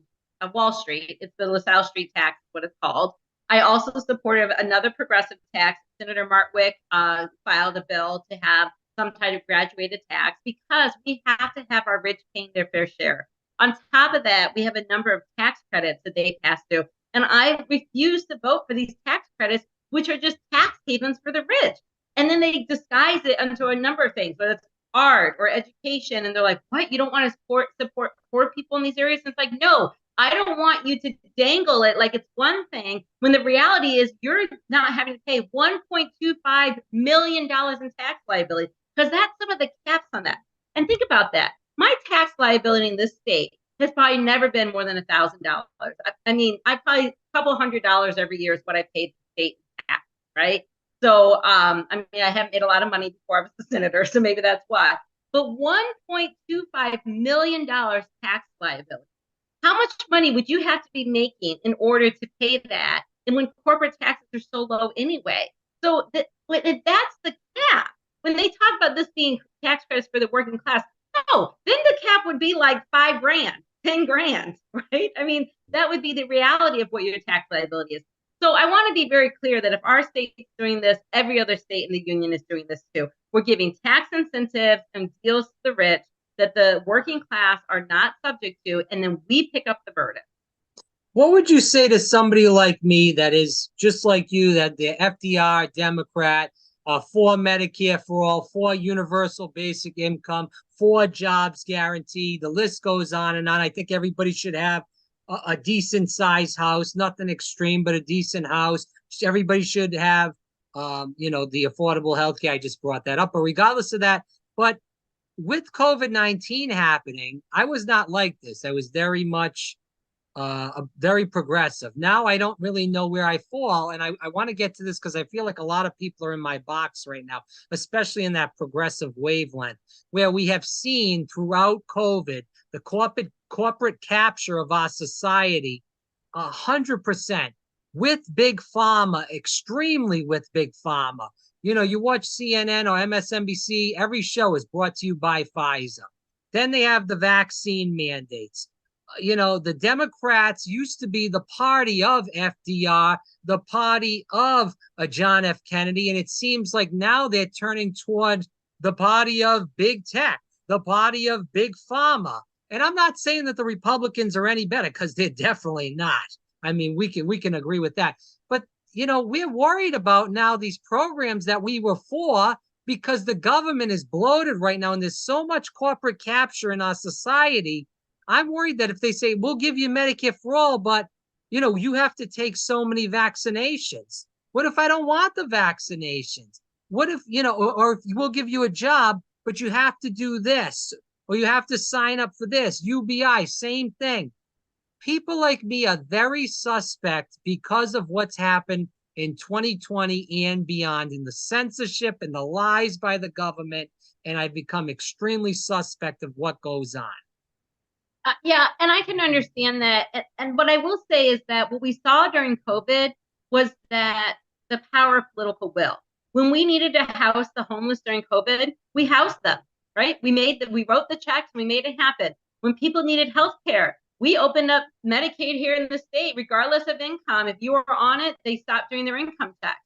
Wall Street. It's the LaSalle Street tax, what it's called. I also supported another progressive tax. Senator Martwick filed a bill to have some type of graduated tax because we have to have our rich paying their fair share. On top of that, we have a number of tax credits that they pass through. And I refuse to vote for these tax credits, which are just tax havens for the rich. And then they disguise it into a number of things, whether it's art or education. And they're like, what? You don't want to support poor people in these areas? And it's like, no, I don't want you to dangle it like it's one thing when the reality is you're not having to pay $1.25 million in tax liability because that's some of the caps on that. And think about that. My tax liability in this state has probably never been more than $1,000. I probably a couple $100 every year is what I paid the state tax, right? So, I haven't made a lot of money before I was the senator, so maybe that's why. But $1.25 million tax liability. How much money would you have to be making in order to pay that? And when corporate taxes are so low anyway. So that's the cap. When they talk about this being tax credits for the working class, no, then the cap would be like $5,000, $10,000, right? That would be the reality of what your tax liability is. So I want to be very clear that if our state is doing this, every other state in the union is doing this too. We're giving tax incentives and deals to the rich that the working class are not subject to, and then we pick up the burden. What would you say to somebody like me that is just like you, that the FDR, Democrat, for Medicare for all, for universal basic income, for jobs guarantee, the list goes on and on. I think everybody should have a decent sized house, nothing extreme, but a decent house. Everybody should have, the affordable health care. I just brought that up, but regardless of that, but with COVID-19 happening, I was not like this. I was very much very progressive. Now I don't really know where I fall. And I want to get to this because I feel like a lot of people are in my box right now, especially in that progressive wavelength, where we have seen throughout COVID, the corporate capture of our society 100% with big pharma, extremely with big pharma. You watch CNN or MSNBC, every show is brought to you by Pfizer. Then they have the vaccine mandates. The Democrats used to be the party of FDR, the party of John F. Kennedy, and it seems like now they're turning toward the party of big tech, the party of big pharma. And I'm not saying that the Republicans are any better, because they're definitely not. I mean, we can agree with that. But we're worried about now these programs that we were for, because the government is bloated right now, and there's so much corporate capture in our society. I'm worried that if they say, we'll give you Medicare for all, but, you have to take so many vaccinations. What if I don't want the vaccinations? What if, or if we'll give you a job, but you have to do this, or you have to sign up for this, UBI, same thing. People like me are very suspect because of what's happened in 2020 and beyond, in the censorship and the lies by the government. And I've become extremely suspect of what goes on. Yeah, and I can understand that. And what I will say is that what we saw during COVID was that the power of political will. When we needed to house the homeless during COVID, we housed them, right? We wrote the checks, we made it happen. When people needed health care, we opened up Medicaid here in the state, regardless of income. If you were on it, they stopped doing their income tax.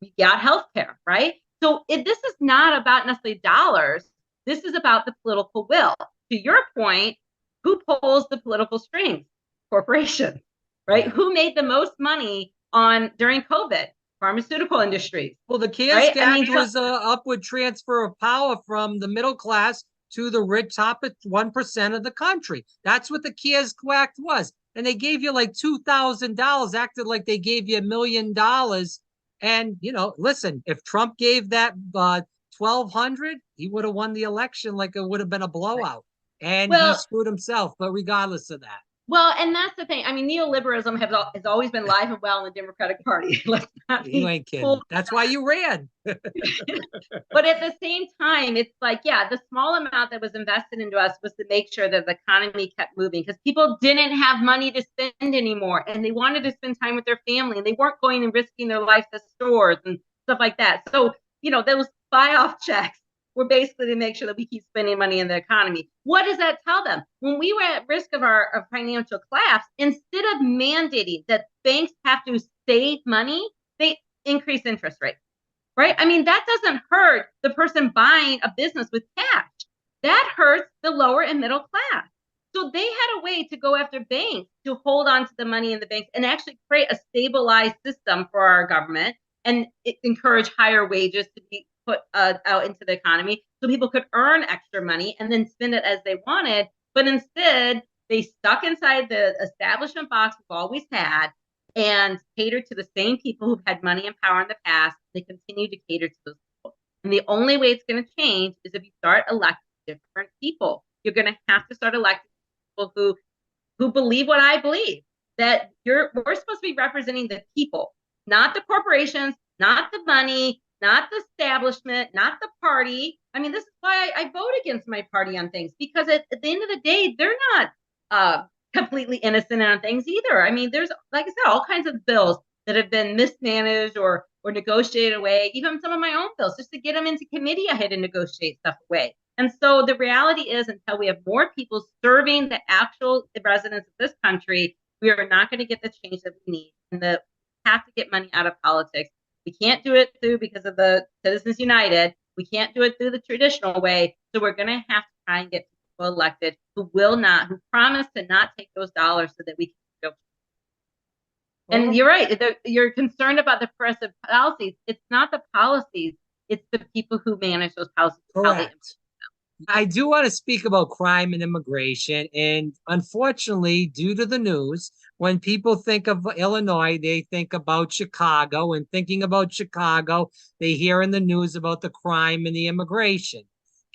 We got health care, right? So this is not about necessarily dollars. This is about the political will. To your point, who pulls the political strings? Corporations, right? Yeah. Who made the most money during COVID? Pharmaceutical industries. Well, the CARES right? Act was an upward transfer of power from the middle class to the rich top 1% of the country. That's what the CARES Act was. And they gave you like $2,000, acted like they gave you $1,000,000. And, listen, if Trump gave that 1,200, he would have won the election like it would have been a blowout. And he screwed himself. But regardless of that. Well, and that's the thing. I mean, neoliberalism has always been alive and well in the Democratic Party. Let's not You ain't kidding. That's why you ran. But at the same time, it's like, yeah, the small amount that was invested into us was to make sure that the economy kept moving, because people didn't have money to spend anymore, and they wanted to spend time with their family, and they weren't going and risking their life to stores and stuff like that. So, those buy-off checks were basically to make sure that we keep spending money in the economy. What does that tell them? When we were at risk of our financial collapse, instead of mandating that banks have to save money, they increase interest rates, right? I mean, that doesn't hurt the person buying a business with cash. That hurts the lower and middle class. So they had a way to go after banks to hold on to the money in the banks and actually create a stabilized system for our government and encourage higher wages to be put out into the economy so people could earn extra money and then spend it as they wanted. But instead, they stuck inside the establishment box we've always had and catered to the same people who've had money and power in the past. They continue to cater to those people. And the only way it's going to change is if you start electing different people. You're going to have to start electing people who believe what I believe, that we're supposed to be representing the people, not the corporations, not the money, not the establishment, not the party. I mean, this is why I vote against my party on things, because at the end of the day, they're not completely innocent on things either. I mean, there's, like I said, all kinds of bills that have been mismanaged or negotiated away, even some of my own bills, just to get them into committee, I had to negotiate stuff away. And so the reality is, until we have more people serving the actual residents of this country, we are not going to get the change that we need. And the have to get money out of politics. We can't do it through because of the Citizens United. We can't do it through the traditional way. So we're going to have to try and get people elected who promise to not take those dollars so that we can go. And you're right. You're concerned about the progressive policies. It's not the policies. It's the people who manage those policies. Correct. I do want to speak about crime and immigration. And unfortunately, due to the news, when people think of Illinois, they think about Chicago. And thinking about Chicago, they hear in the news about the crime and the immigration.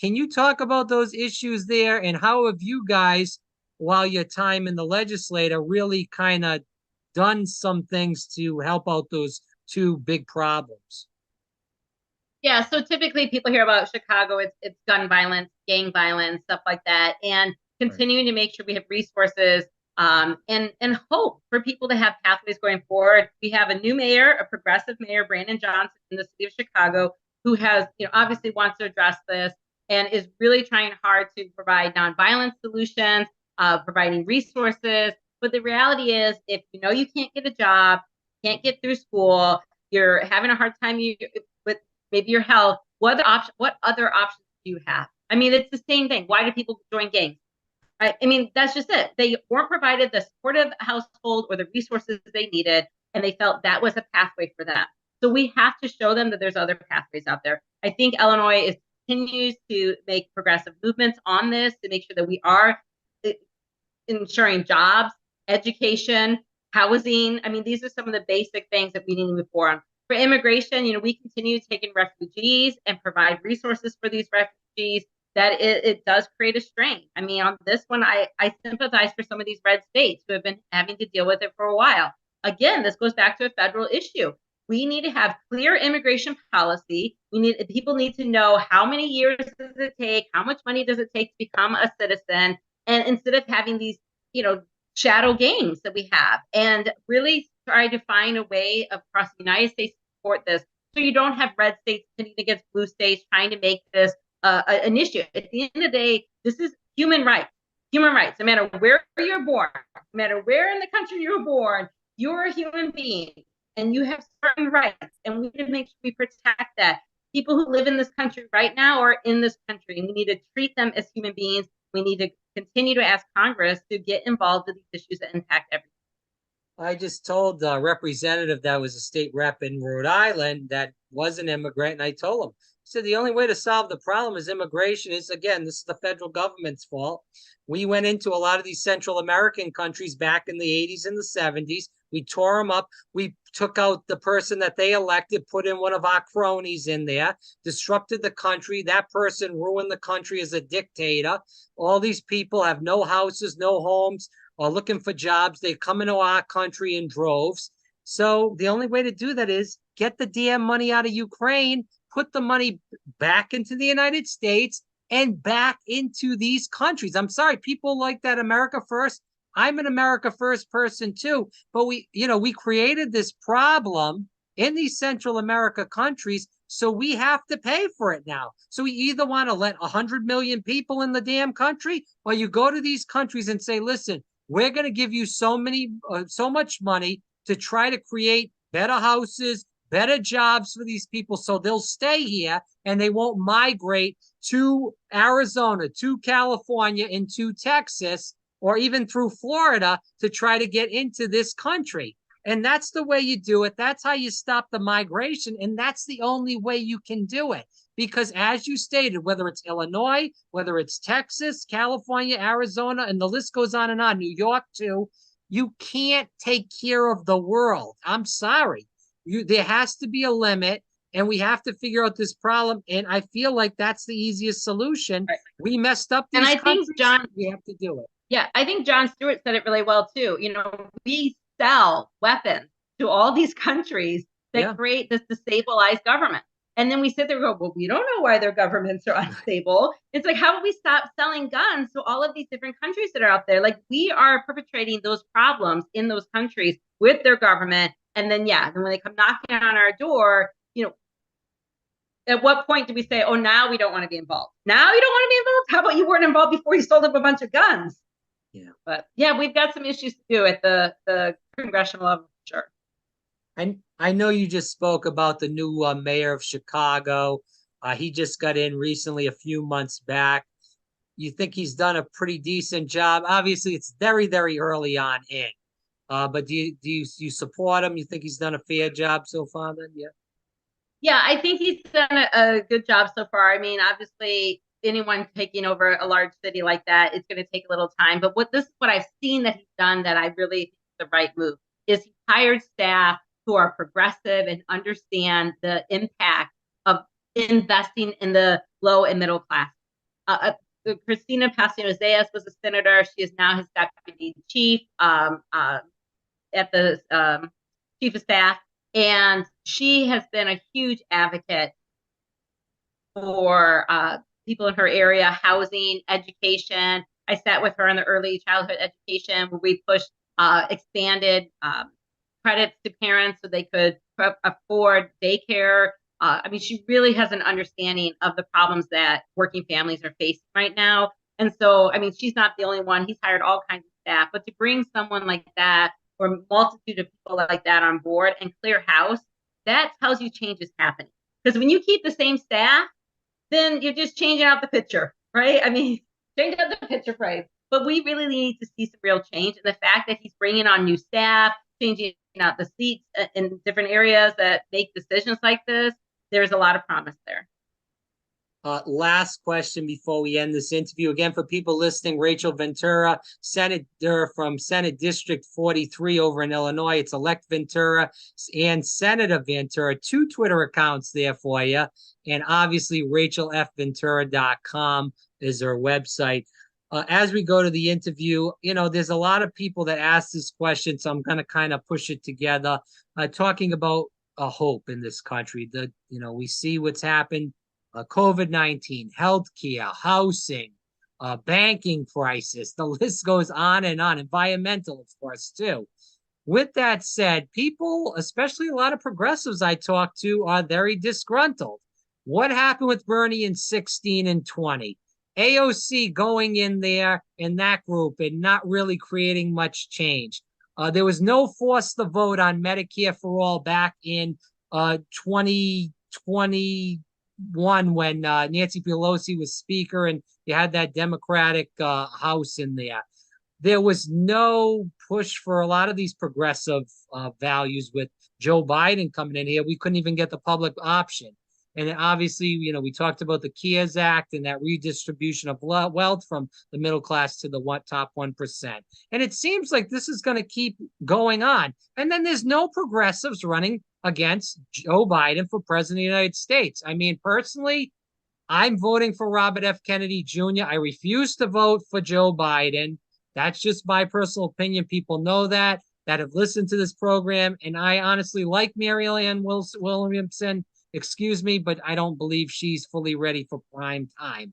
Can you talk about those issues there? And how have you guys, while your time in the legislature, really kind of done some things to help out those two big problems? Yeah, so typically people hear about Chicago, it's gun violence, gang violence, stuff like that, and continuing to make sure we have resources and hope for people to have pathways going forward. We have a new mayor, a progressive mayor, Brandon Johnson, in the city of Chicago, who has, obviously wants to address this and is really trying hard to provide nonviolent solutions, providing resources. But the reality is, if you know you can't get a job, can't get through school, you're having a hard time with maybe your health, what other options do you have? I mean, it's the same thing. Why do people join gangs? Right? I mean, that's just it. They weren't provided the supportive household or the resources they needed, and they felt that was a pathway for them. So we have to show them that there's other pathways out there. I think Illinois continues to make progressive movements on this to make sure that we are ensuring jobs, education, housing. I mean, these are some of the basic things that we need to move forward on. For immigration, we continue to take in refugees and provide resources for these refugees. That it does create a strain. I mean, on this one, I sympathize for some of these red states who have been having to deal with it for a while. Again, this goes back to a federal issue. We need to have clear immigration policy. People need to know how many years does it take, how much money does it take to become a citizen, and instead of having these, shadow games that we have, and really try to find a way across the United States to support this, so you don't have red states pitting against blue states trying to make this an issue. At the end of the day, this is human rights. Human rights, no matter where you're born, no matter where in the country you're born, you're a human being and you have certain rights, and we need to make sure we protect that. People who live in this country right now are in this country, and we need to treat them as human beings. We need to continue to ask Congress to get involved with these issues that impact everyone. I just told the representative that was a state rep in Rhode Island that was an immigrant, and I told him, I said, the only way to solve the problem is immigration. Is, again, this is the federal government's fault. We went into a lot of these Central American countries back in the 80s and the 70s. We tore them up. We took out the person that they elected, put in one of our cronies in there, disrupted the country. That person ruined the country as a dictator. All these people have no houses, no homes, are looking for jobs. They come into our country in droves. So the only way to do that is get the damn money out of Ukraine, put the money back into the United States and back into these countries. I'm sorry, people like that America first. I'm an America first person too, but we created this problem in these Central America countries, so we have to pay for it now. So we either want to let 100 million people in the damn country, or you go to these countries and say, listen, we're going to give you so much money to try to create better houses, better jobs for these people, so they'll stay here and they won't migrate to Arizona, to California, into Texas, or even through Florida to try to get into this country. And that's the way you do it. That's how you stop the migration. And that's the only way you can do it. Because as you stated, whether it's Illinois, whether it's Texas, California, Arizona, and the list goes on, New York too, you can't take care of the world. I'm sorry. There has to be a limit, and we have to figure out this problem. And I feel like that's the easiest solution. Right. We messed up these and I countries. Think, John, we have to do it. Yeah, I think John Stewart said it really well too. We sell weapons to all these countries that create this destabilized government. And then we sit there and go, well, we don't know why their governments are unstable. It's like, how about we stop selling guns to all of these different countries that are out there? Like, we are perpetrating those problems in those countries with their government. And then, then when they come knocking on our door, at what point do we say, oh, now we don't want to be involved? Now you don't want to be involved? How about you weren't involved before you sold up a bunch of guns? Yeah. But we've got some issues to do at the congressional level, sure. I know you just spoke about the new mayor of Chicago. He just got in recently, a few months back. You think he's done a pretty decent job? Obviously, it's very, very early on in. But do you support him? You think he's done a fair job so far? Then, yeah. Yeah, I think he's done a good job so far. I mean, obviously, anyone taking over a large city like that, it's going to take a little time. But what I've seen that he's done that I really think is the right move is he hired staff who are progressive and understand the impact of investing in the low and middle class. Christina Paciano-Zayas was a senator. She is now his deputy chief at the chief of staff, and she has been a huge advocate for people in her area, housing, education. I sat with her in the early childhood education where we pushed expanded credits to parents so they could afford daycare. I mean, she really has an understanding of the problems that working families are facing right now. And so, I mean, she's not the only one. He's hired all kinds of staff, but to bring someone like that or a multitude of people like that on board and clear house, that tells you change is happening. Because when you keep the same staff, then you're just changing out the picture, right? I mean, change out the picture frame. But we really need to see some real change. And the fact that he's bringing on new staff, changing out the seats in different areas that make decisions like this, there's a lot of promise there. Last question before we end this interview. Again, for people listening, Rachel Ventura, Senator from Senate District 43 over in Illinois. It's Elect Ventura and Senator Ventura. Two Twitter accounts there for you. And obviously, rachelfventura.com is her website. As we go to the interview, there's a lot of people that ask this question, so I'm going to kind of push it together, talking about a hope in this country. We see what's happened. COVID-19, healthcare, housing, banking crisis. The list goes on and on. Environmental, of course, too. With that said, people, especially a lot of progressives I talk to, are very disgruntled. What happened with Bernie in 16 and 20? AOC going in there in that group and not really creating much change. There was no force to vote on Medicare for all back in 2020 when Nancy Pelosi was speaker and you had that Democratic House in there. There was no push for a lot of these progressive values with Joe Biden coming in here. We couldn't even get the public option. And then obviously, we talked about the CARES Act and that redistribution of wealth from the middle class to the top 1%. And it seems like this is going to keep going on. And then there's no progressives running against Joe Biden for president of the United States. I mean, personally, I'm voting for Robert F. Kennedy Jr. I refuse to vote for Joe Biden. That's just my personal opinion. People know that have listened to this program. And I honestly like Mary Ann Williamson, excuse me, but I don't believe she's fully ready for prime time.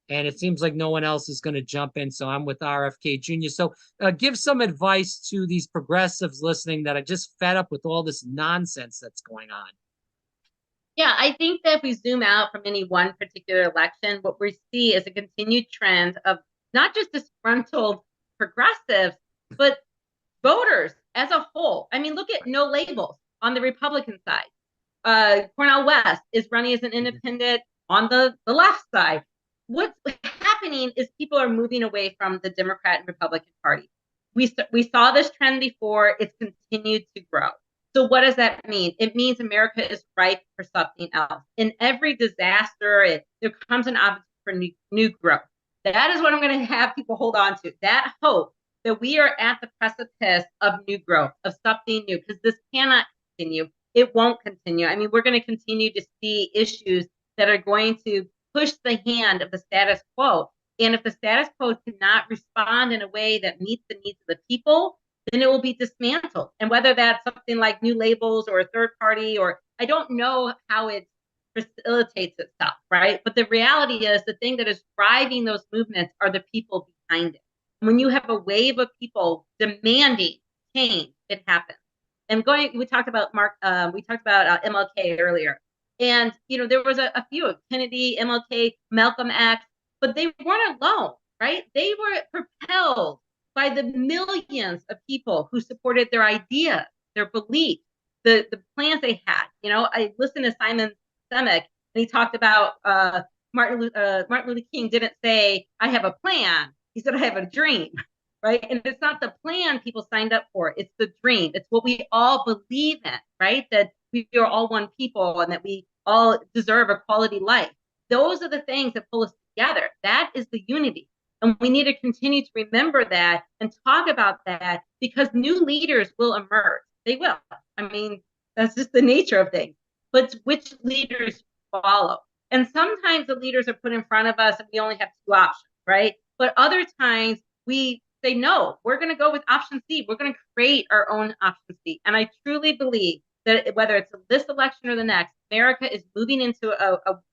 And it seems like no one else is going to jump in. So I'm with RFK Jr. So give some advice to these progressives listening that are just fed up with all this nonsense that's going on. Yeah, I think that if we zoom out from any one particular election, what we see is a continued trend of not just disgruntled progressives, but voters as a whole. I mean, look at no labels on the Republican side. Cornel West is running as an independent on the left side. What's happening is people are moving away from the Democrat and Republican Party. We saw this trend before. It's continued to grow. So what does that mean? It means America is ripe for something else. In every disaster, there comes an opportunity for new growth. That is what I'm going to have people hold on to. That hope that we are at the precipice of new growth, of something new, because this cannot continue. It won't continue. I mean, we're going to continue to see issues that are going to push the hand of the status quo. And if the status quo cannot respond in a way that meets the needs of the people, then it will be dismantled. And whether that's something like new labels or a third party, or I don't know how it facilitates itself, right? But the reality is the thing that is driving those movements are the people behind it. When you have a wave of people demanding change, it happens. And we talked about MLK earlier. And, there was a few, Kennedy, MLK, Malcolm X, but they weren't alone, right? They were propelled by the millions of people who supported their ideas, their beliefs, the plans they had. You know, I listened to Simon Sinek, and he talked about Martin Luther King didn't say, I have a plan. He said, I have a dream, right? And it's not the plan people signed up for. It's the dream. It's what we all believe in, right? That we are all one people and that we all deserve a quality life. Those are the things that pull us together. That is the unity. And we need to continue to remember that and talk about that because new leaders will emerge. They will. I mean, that's just the nature of things. But which leaders follow? And sometimes the leaders are put in front of us and we only have two options, right? But other times we say, no, we're going to go with option C. We're going to create our own option C. And I truly believe that whether it's this election or the next, America is moving into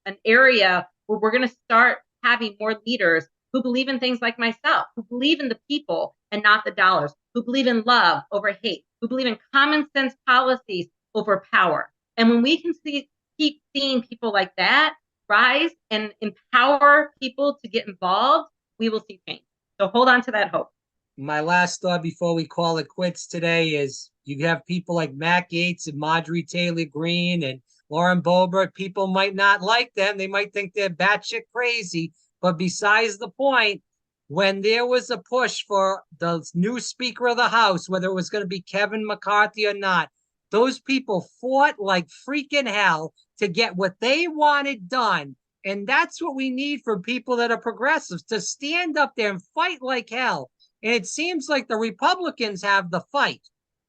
an area where we're going to start having more leaders who believe in things like myself, who believe in the people and not the dollars, who believe in love over hate, who believe in common sense policies over power. And when we can keep seeing people like that rise and empower people to get involved, we will see change. So hold on to that hope. My last thought before we call it quits today is you have people like Matt Gaetz and Marjorie Taylor Greene and Lauren Boebert. People might not like them. They might think they're batshit crazy. But besides the point, when there was a push for the new Speaker of the House, whether it was going to be Kevin McCarthy or not, those people fought like freaking hell to get what they wanted done. And that's what we need from people that are progressives, to stand up there and fight like hell. And it seems like the Republicans have the fight,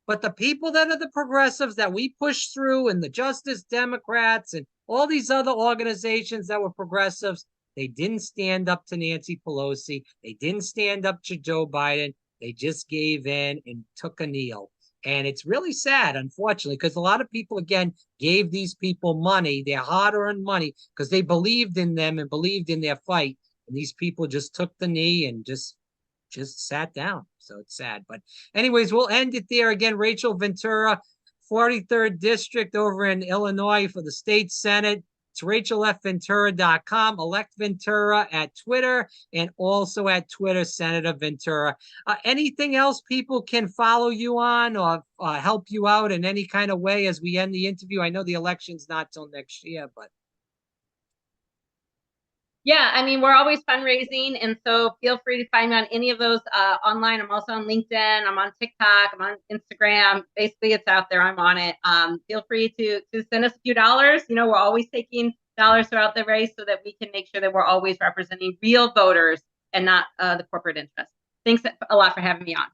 but the people that are the progressives that we push through, and the Justice Democrats and all these other organizations that were progressives, they didn't stand up to Nancy Pelosi. They didn't stand up to Joe Biden. They just gave in and took a kneel. And it's really sad, unfortunately, because a lot of people, again, gave these people money, their hard-earned money, because they believed in them and believed in their fight. And these people just took the knee and just sat down. So it's sad. But anyways, we'll end it there. Again, Rachel Ventura, 43rd District over in Illinois for the state Senate. It's rachelfventura.com. Elect Ventura at Twitter, and also at Twitter, Senator Ventura. Anything else people can follow you on or help you out in any kind of way as we end the interview? I know the election's not till next year, but. Yeah, I mean, we're always fundraising. And so feel free to find me on any of those online. I'm also on LinkedIn. I'm on TikTok. I'm on Instagram. Basically, it's out there. I'm on it. Feel free to send us a few dollars. You know, we're always taking dollars throughout the race so that we can make sure that we're always representing real voters and not the corporate interests. Thanks a lot for having me on.